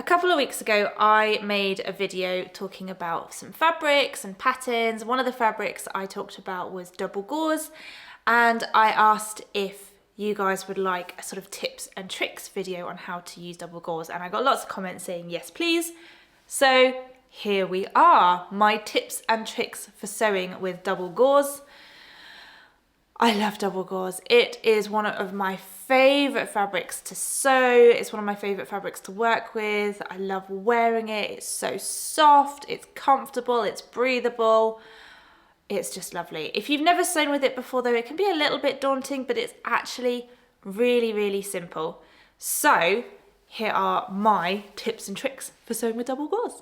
couple of weeks ago, I made a video talking about some fabrics and patterns. One of the fabrics I talked about was double gauze, and I asked if you guys would like a sort of tips and tricks video on how to use double gauze, and I got lots of comments saying yes please. So here we are, my tips and tricks for sewing with double gauze. I love double gauze. It is one of my favourite fabrics to sew. It's one of my favourite fabrics to work with. I love wearing it. It's so soft, it's comfortable, it's breathable. It's just lovely. If you've never sewn with it before though, it can be a little bit daunting, but it's actually really, really simple. So here are my tips and tricks for sewing with double gauze.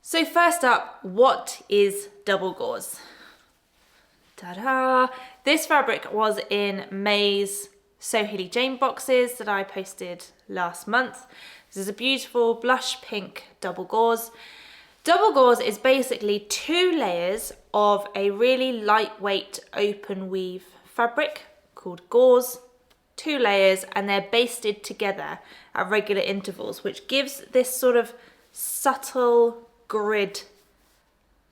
So first up, what is double gauze? Ta-da! This fabric was in May's SewHayleyJane boxes that I posted last month. This is a beautiful blush pink double gauze. Double gauze is basically 2 layers of a really lightweight open weave fabric called gauze. 2 layers, and they're basted together at regular intervals, which gives this sort of subtle grid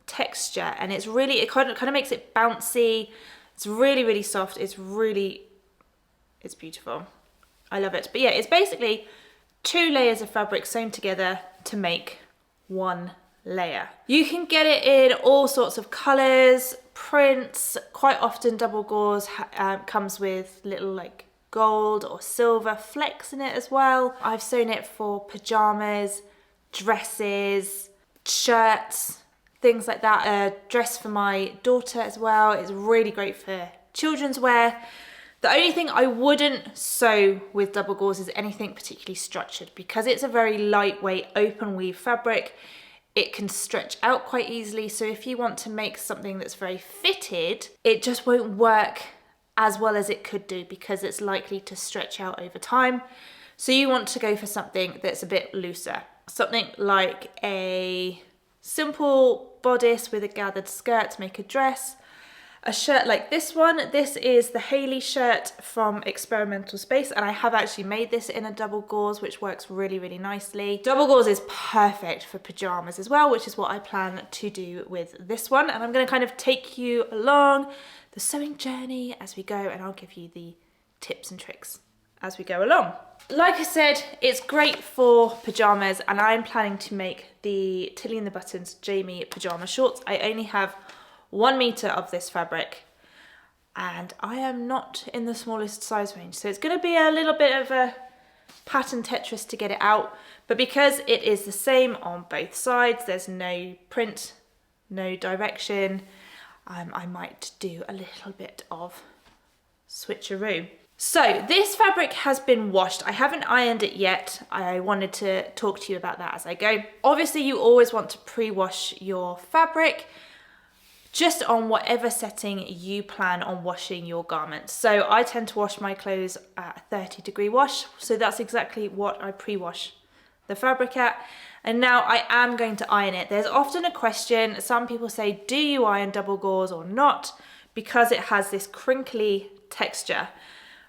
texture, and it's really, it kind of makes it bouncy. It's really, really soft. It's beautiful. I love it. But yeah, it's basically 2 layers of fabric sewn together to make 1 layer. You can get it in all sorts of colors, prints. Quite often double gauze comes with little like gold or silver flecks in it as well. I've sewn it for pajamas, dresses, shirts, things like that. A dress for my daughter as well. It's really great for children's wear. The only thing I wouldn't sew with double gauze is anything particularly structured, because it's a very lightweight open weave fabric. It can stretch out quite easily, so if you want to make something that's very fitted, it just won't work as well as it could do because it's likely to stretch out over time. So you want to go for something that's a bit looser. Something like a simple bodice with a gathered skirt to make a dress. A shirt like this one. This is the Hayley shirt from Experimental Space, and I have actually made this in a double gauze, which works really, really nicely. Double gauze is perfect for pajamas as well, which is what I plan to do with this one. And I'm going to kind of take you along the sewing journey as we go, and I'll give you the tips and tricks as we go along. Like I said, it's great for pajamas, and I'm planning to make the Tilly and the Buttons Jamie pajama shorts. I only have 1 meter of this fabric, and I am not in the smallest size range, so it's going to be a little bit of a pattern Tetris to get it out, but because it is the same on both sides, there's no print, no direction, I might do a little bit of switcheroo. So this fabric has been washed. I haven't ironed it yet. I wanted to talk to you about that as I go. Obviously you always want to pre-wash your fabric just on whatever setting you plan on washing your garments. So I tend to wash my clothes at a 30-degree wash. So that's exactly what I pre-wash the fabric at. And now I am going to iron it. There's often a question, some people say, do you iron double gauze or not? Because it has this crinkly texture.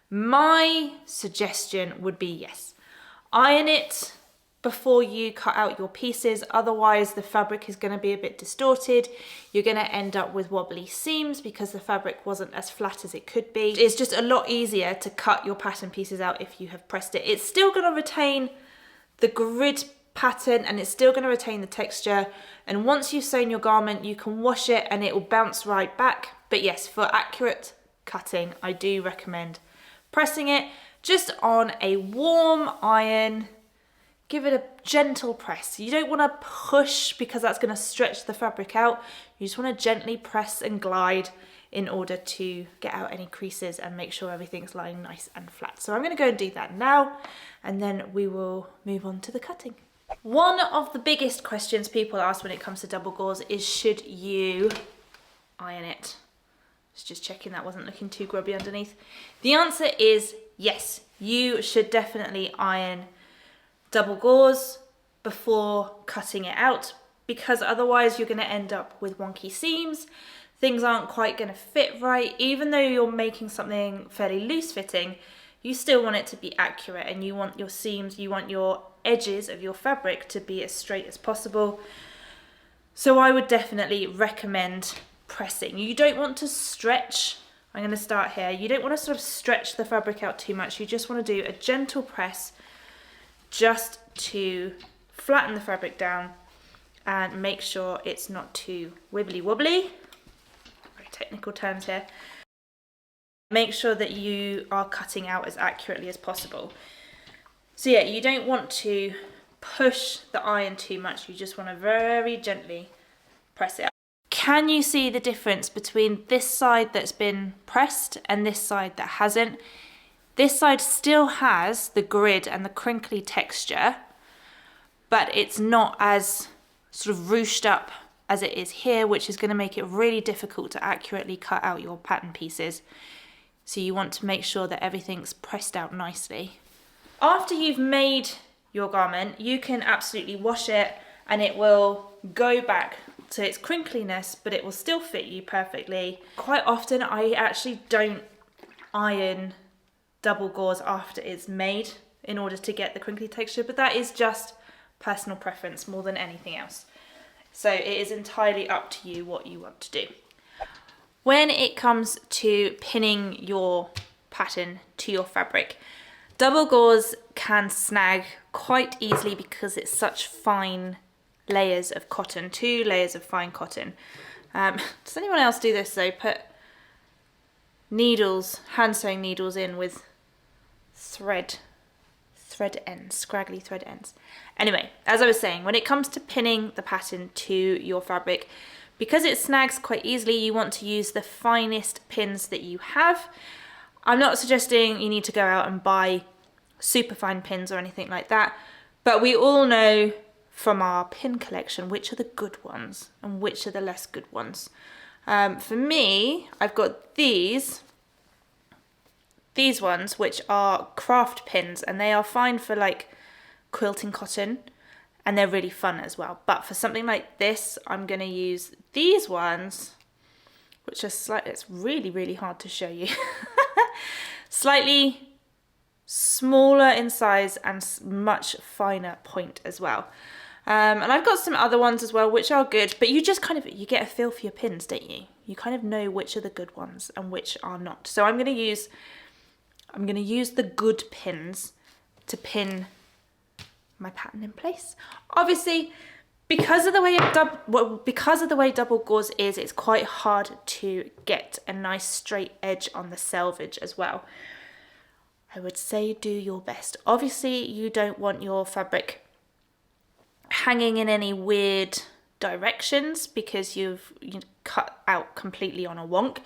My suggestion would be yes. Iron it before you cut out your pieces, otherwise the fabric is going to be a bit distorted. You're going to end up with wobbly seams because the fabric wasn't as flat as it could be. It's just a lot easier to cut your pattern pieces out if you have pressed it. It's still going to retain the grid pattern, and it's still going to retain the texture, and once you've sewn your garment you can wash it and it will bounce right back. But yes, for accurate cutting I do recommend pressing it just on a warm iron. Give it a gentle press. You don't want to push because that's going to stretch the fabric out. You just want to gently press and glide in order to get out any creases and make sure everything's lying nice and flat. So I'm going to go and do that now, and then we will move on to the cutting. One of the biggest questions people ask when it comes to double gauze is, should you iron it? Just checking that wasn't looking too grubby underneath. The answer is yes, you should definitely iron double gauze before cutting it out, because otherwise you're going to end up with wonky seams. Things aren't quite going to fit right. Even though you're making something fairly loose fitting, you still want it to be accurate, and you want your seams, you want your edges of your fabric to be as straight as possible. So I would definitely recommend pressing. You don't want to stretch. I'm going to start here. You don't want to sort of stretch the fabric out too much. You just want to do a gentle press just to flatten the fabric down and make sure it's not too wibbly wobbly. Very technical terms here. Make sure that you are cutting out as accurately as possible. So yeah, you don't want to push the iron too much. You just want to very gently press it. Can you see the difference between this side that's been pressed and this side that hasn't? This side still has the grid and the crinkly texture, but it's not as sort of ruched up as it is here, which is going to make it really difficult to accurately cut out your pattern pieces. So you want to make sure that everything's pressed out nicely. After you've made your garment, you can absolutely wash it and it will go back to its crinkliness, but it will still fit you perfectly. Quite often I actually don't iron double gauze after it's made in order to get the crinkly texture, but that is just personal preference more than anything else. So it is entirely up to you what you want to do. When it comes to pinning your pattern to your fabric, double gauze can snag quite easily because it's such fine layers of cotton, 2 layers of fine cotton. Does anyone else do this though? Put needles, hand sewing needles in with thread ends, scraggly thread ends. Anyway, as I was saying, when it comes to pinning the pattern to your fabric, because it snags quite easily, you want to use the finest pins that you have. I'm not suggesting you need to go out and buy super fine pins or anything like that, but we all know from our pin collection which are the good ones and which are the less good ones. For me, I've got these ones which are craft pins, and they are fine for like quilting cotton and they're really fun as well. But for something like this, I'm going to use these ones, which are slightly, it's really hard to show you, slightly smaller in size and much finer point as well. And I've got some other ones as well which are good, but you just kind of, you get a feel for your pins, don't you? You kind of know which are the good ones and which are not. So I'm going to use the good pins to pin my pattern in place. Obviously, because of the way double gauze is, it's quite hard to get a nice straight edge on the selvage as well. I would say do your best. Obviously, you don't want your fabric hanging in any weird directions because you've cut out completely on a wonk.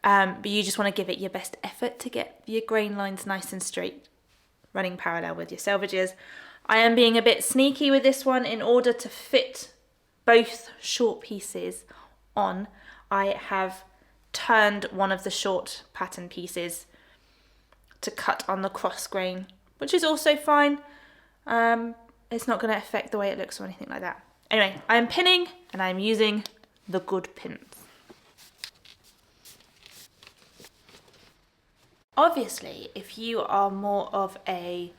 But you just want to give it your best effort to get your grain lines nice and straight, running parallel with your selvages. I am being a bit sneaky with this one. In order to fit both short pieces on, I have turned one of the short pattern pieces to cut on the cross grain, which is also fine. It's not going to affect the way it looks or anything like that. Anyway, I am pinning and I'm using the good pins. Obviously, if you are more of a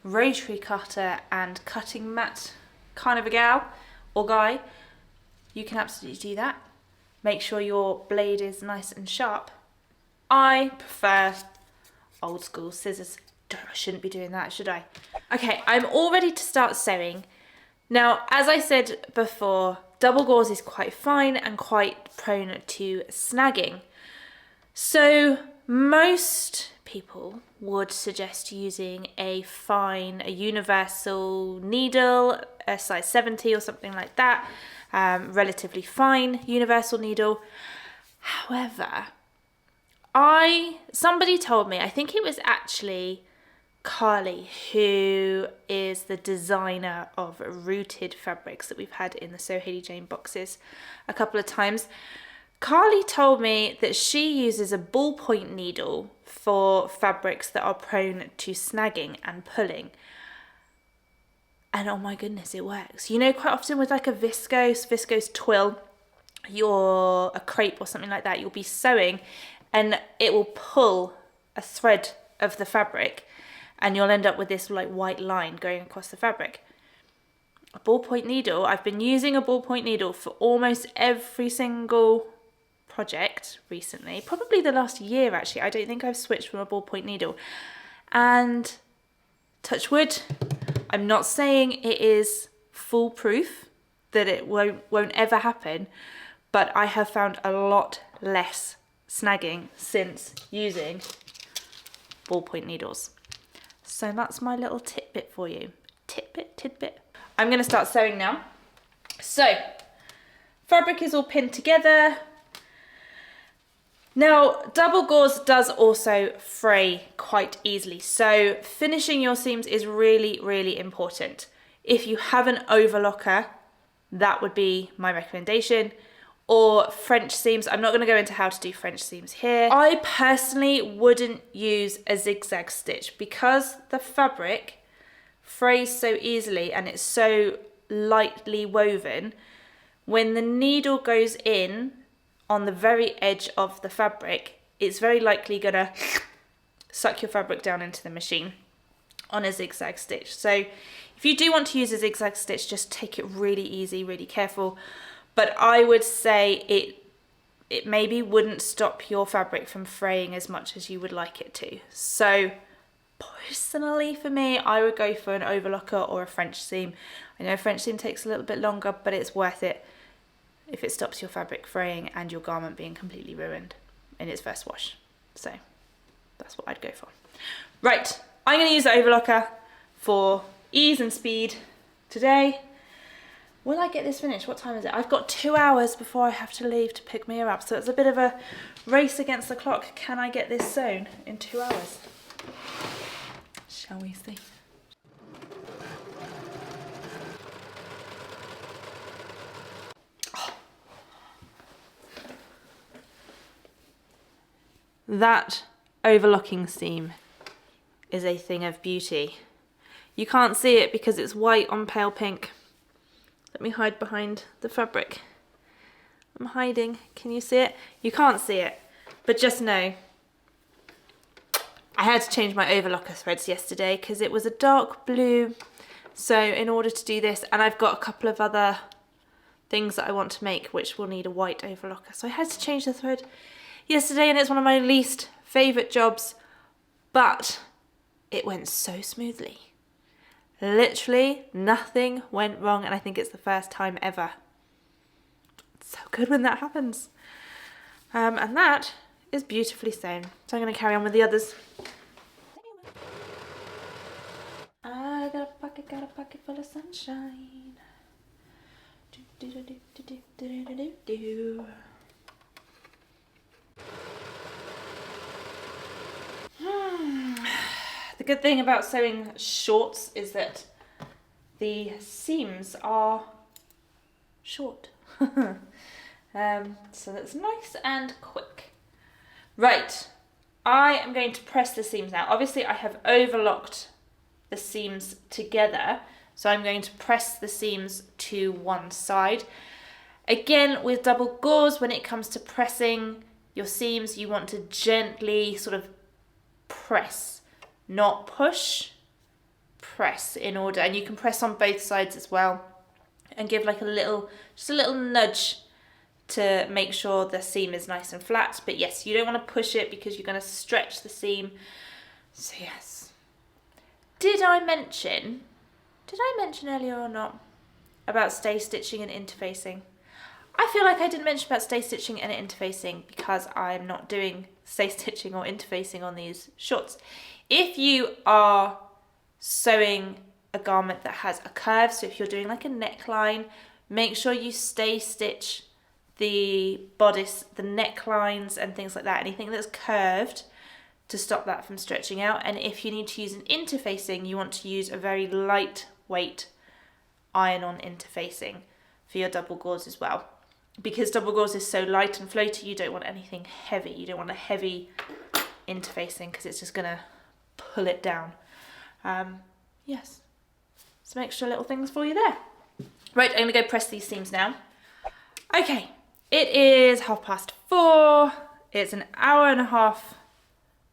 rotary cutter and cutting mat kind of a gal or guy, you can absolutely do that. Make sure your blade is nice and sharp. I prefer old school scissors. I shouldn't be doing that, should I? Okay, I'm all ready to start sewing. Now, as I said before, double gauze is quite fine and quite prone to snagging. So most people would suggest using a universal needle, a size 70 or something like that, relatively fine universal needle. However, somebody told me, I think it was actually Carly, who is the designer of rooted fabrics that we've had in the SewHayleyJane boxes a couple of times. Carly told me that she uses a ballpoint needle for fabrics that are prone to snagging and pulling. And oh my goodness, it works. You know, quite often with like a viscose twill, a crepe or something like that, you'll be sewing and it will pull a thread of the fabric and you'll end up with this like white line going across the fabric. A ballpoint needle, I've been using a ballpoint needle for almost every single project recently, probably the last year actually. I don't think I've switched from a ballpoint needle, and touch wood, I'm not saying it is foolproof, that it won't ever happen, but I have found a lot less snagging since using ballpoint needles. So that's my little tidbit for you. Tidbit. I'm going to start sewing now. So fabric is all pinned together. Now, double gauze does also fray quite easily, so finishing your seams is really, really important. If you have an overlocker, that would be my recommendation, or French seams. I'm not going to go into how to do French seams here. I personally wouldn't use a zigzag stitch because the fabric frays so easily and it's so lightly woven. When the needle goes in on the very edge of the fabric, it's very likely gonna suck your fabric down into the machine on a zigzag stitch. So if you do want to use a zigzag stitch, just take it really easy, really careful. But I would say it maybe wouldn't stop your fabric from fraying as much as you would like it to. So personally for me, I would go for an overlocker or a French seam. I know a French seam takes a little bit longer, but it's worth it if it stops your fabric fraying and your garment being completely ruined in its first wash. So that's what I'd go for. Right, I'm going to use the overlocker for ease and speed today. Will I get this finished? What time is it? I've got 2 hours before I have to leave to pick Mia up, so it's a bit of a race against the clock. Can I get this sewn in 2 hours? Shall we see? That overlocking seam is a thing of beauty. You can't see it because it's white on pale pink. Let me hide behind the fabric. I'm hiding. Can you see it? You can't see it, but just know I had to change my overlocker threads yesterday because it was a dark blue. So in order to do this, and I've got a couple of other things that I want to make which will need a white overlocker. So I had to change the thread yesterday, and it's one of my least favourite jobs, but it went so smoothly. Literally nothing went wrong, and I think it's the first time ever. It's so good when that happens. And that is beautifully sewn. So I'm going to carry on with the others. I got a pocket full of sunshine. Do, do, do, do, do, do, do, do, do. The good thing about sewing shorts is that the seams are short. So that's nice and quick. Right, I am going to press the seams now. Obviously I have overlocked the seams together, so I'm going to press the seams to one side. Again, with double gauze, when it comes to pressing your seams, you want to gently sort of press, not push, press in order. And you can press on both sides as well and give like just a little nudge to make sure the seam is nice and flat. But yes, you don't want to push it because you're going to stretch the seam. So yes. Did I mention earlier or not about stay stitching and interfacing? I feel like I didn't mention about stay stitching and interfacing because I'm not doing stay stitching or interfacing on these shorts. If you are sewing a garment that has a curve, so if you're doing like a neckline, make sure you stay stitch the bodice, the necklines and things like that, anything that's curved, to stop that from stretching out. And if you need to use an interfacing, you want to use a very lightweight iron-on interfacing for your double gauze as well. Because double gauze is so light and floaty, you don't want anything heavy. You don't want a heavy interfacing because it's just going to pull it down. Yes, some extra little things for you there. Right, I'm going to go press these seams now. Okay, it is 4:30. It's an hour and a half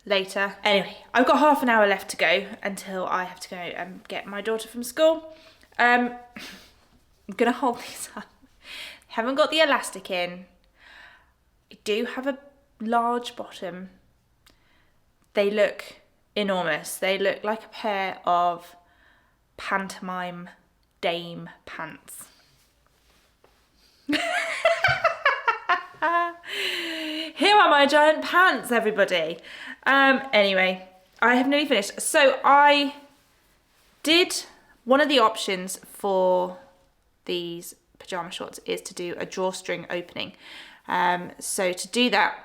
later. Anyway, I've got half an hour left to go until I have to go and get my daughter from school. I'm gonna hold these up. Haven't got the elastic in. I do have a large bottom. They look enormous. They look like a pair of pantomime dame pants. Here are my giant pants, everybody. Anyway, I have nearly finished. So I did, one of the options for these pajama shorts is to do a drawstring opening. So to do that,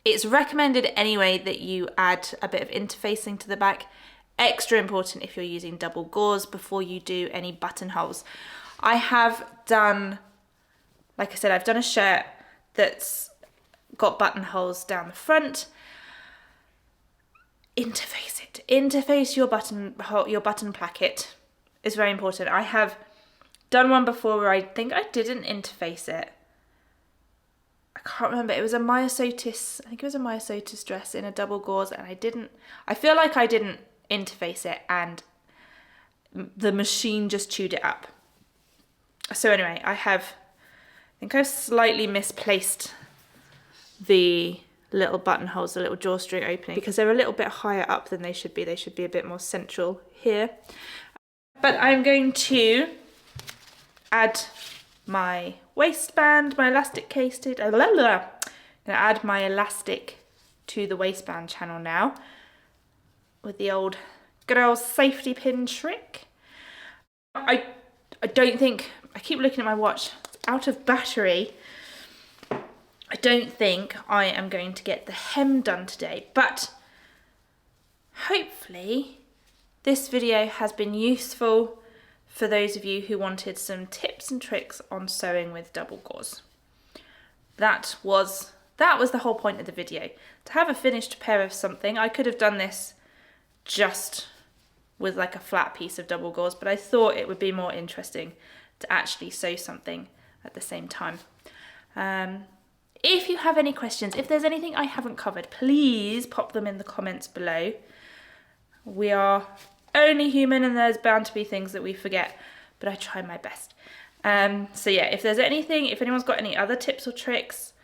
it's recommended anyway that you add a bit of interfacing to the back. Extra important if you're using double gauze before you do any buttonholes. I have done, like I said, I've done a shirt that's got buttonholes down the front. Interface it. Interface your button placket is very important. I have done one before where I think I didn't interface it. I can't remember. It was a myosotis. I think it was a myosotis dress in a double gauze, and I feel like I didn't interface it, and the machine just chewed it up. So anyway, I think I've slightly misplaced the little buttonholes, the little drawstring opening, because they're a little bit higher up than they should be. They should be a bit more central here. But I'm going to add my waistband, my elastic case to it. I'm going to add my elastic to the waistband channel now with the old good old safety pin trick. I don't think, I keep looking at my watch, it's out of battery. I don't think I am going to get the hem done today, but hopefully this video has been useful for those of you who wanted some tips and tricks on sewing with double gauze. That was the whole point of the video. To have a finished pair of something. I could have done this just with like a flat piece of double gauze, but I thought it would be more interesting to actually sew something at the same time. If you have any questions, if there's anything I haven't covered, please pop them in the comments below. We are only human and there's bound to be things that we forget, but I try my best. So yeah, if there's anything, if anyone's got any other tips or tricks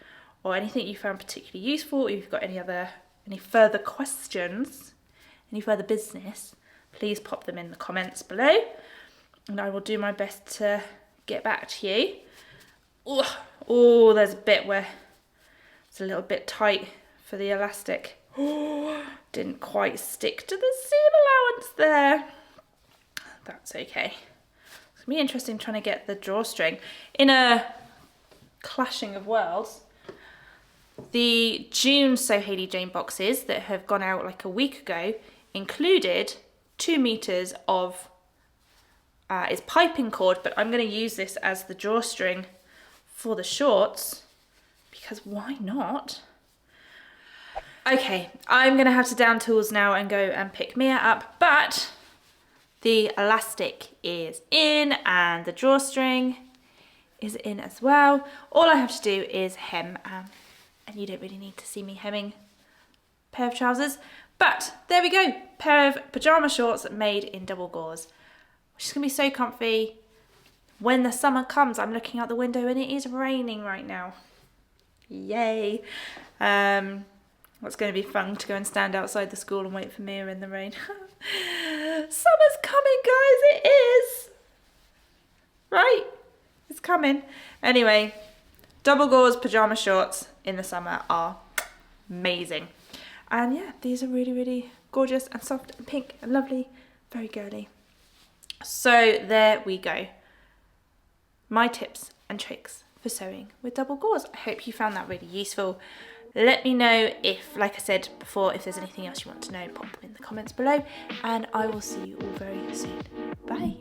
or anything you found particularly useful, if you've got any further questions, any further business, please pop them in the comments below and I will do my best to get back to you. Oh, there's a bit where it's a little bit tight for the elastic. Oh, didn't quite stick to the seam allowance there. That's okay. It's gonna be interesting trying to get the drawstring. In a clashing of worlds, the June SewHayleyJane boxes that have gone out like a week ago included 2 meters of is piping cord, but I'm going to use this as the drawstring for the shorts because why not? Okay, I'm going to have to down tools now and go and pick Mia up, but the elastic is in and the drawstring is in as well. All I have to do is hem, and you don't really need to see me hemming a pair of trousers. But there we go, pair of pajama shorts made in double gauze, which is going to be so comfy. When the summer comes, I'm looking out the window and it is raining right now. Yay. It's going to be fun to go and stand outside the school and wait for Mia in the rain. Summer's coming, guys, it is. Right? It's coming. Anyway, double gauze pajama shorts in the summer are amazing. And yeah, these are really, really gorgeous and soft and pink and lovely, very girly. So there we go. My tips and tricks for sewing with double gauze. I hope you found that really useful. Let me know if, like I said before, if there's anything else you want to know, pop them in the comments below, and I will see you all very soon. Bye.